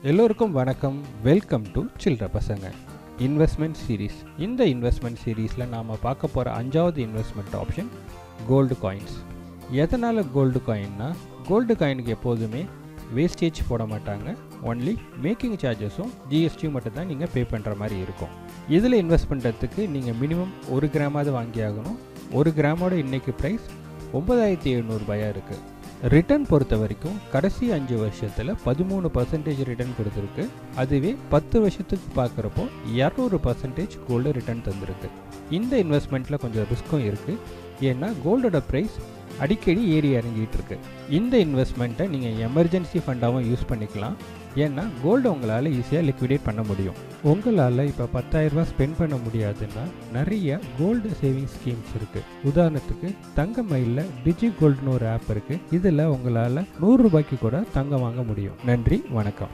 எல்லோருக்கும் வணக்கம். Welcome to சில்ட்ர பசங்க இன்வெஸ்ட்மெண்ட் சீரீஸ். இந்த இன்வெஸ்ட்மெண்ட் சீரீஸில் நாம் பார்க்க போகிற 5வது இன்வெஸ்ட்மெண்ட் ஆப்ஷன் கோல்டு காயின்ஸ். எதனால் கோல்டு காயின்னா, கோல்டு காயினுக்கு எப்போதுமே வேஸ்டேஜ் போட மாட்டாங்க. ஒன்லி மேக்கிங் சார்ஜஸும் ஜிஎஸ்டியும் மட்டும்தான் நீங்கள் பே பண்ணுற மாதிரி இருக்கும். இதில் இன்வெஸ்ட் பண்ணுறதுக்கு நீங்கள் மினிமம் 1 கிராமாவது வாங்கி ஆகணும். 1 கிராமோட இன்றைக்கி ப்ரைஸ் 9700 ரூபாயாக இருக்குது. ரிட்டர்ன் பொறுத்த வரைக்கும் கடைசி 5 வருஷத்தில் 13% ரிட்டர்ன் கொடுத்துருக்கு. அதுவே 10 வருஷத்துக்கு பார்க்குறப்போ 200% கோல்டு ரிட்டர்ன் தந்திருக்கு. இந்த இன்வெஸ்ட்மெண்ட்டில் கொஞ்சம் ரிஸ்க்கும் இருக்குது. ஏன்னா கோல்டோட ப்ரைஸ் அடிக்கடி ஏறி இறங்கிட்டு இருக்கு. இந்த இன்வெஸ்ட்மெண்ட்டை நீங்கள் எமர்ஜென்சி ஃபண்டாகவும் யூஸ் பண்ணிக்கலாம். ஏன்னா கோல்டு உங்களால் ஈஸியாக லிக்விடேட் பண்ண முடியும். உங்களால் இப்போ 10,000 ரூபா ஸ்பெண்ட் பண்ண முடியாதுன்னா நிறைய கோல்டு சேவிங் ஸ்கீம்ஸ் இருக்குது. உதாரணத்துக்கு தங்கமயிலில் டிஜி கோல்டுன்னு ஒரு ஆப் இருக்குது. இதில் உங்களால் 100 ரூபாய்க்கு கூட தங்கம் வாங்க முடியும். நன்றி, வணக்கம்.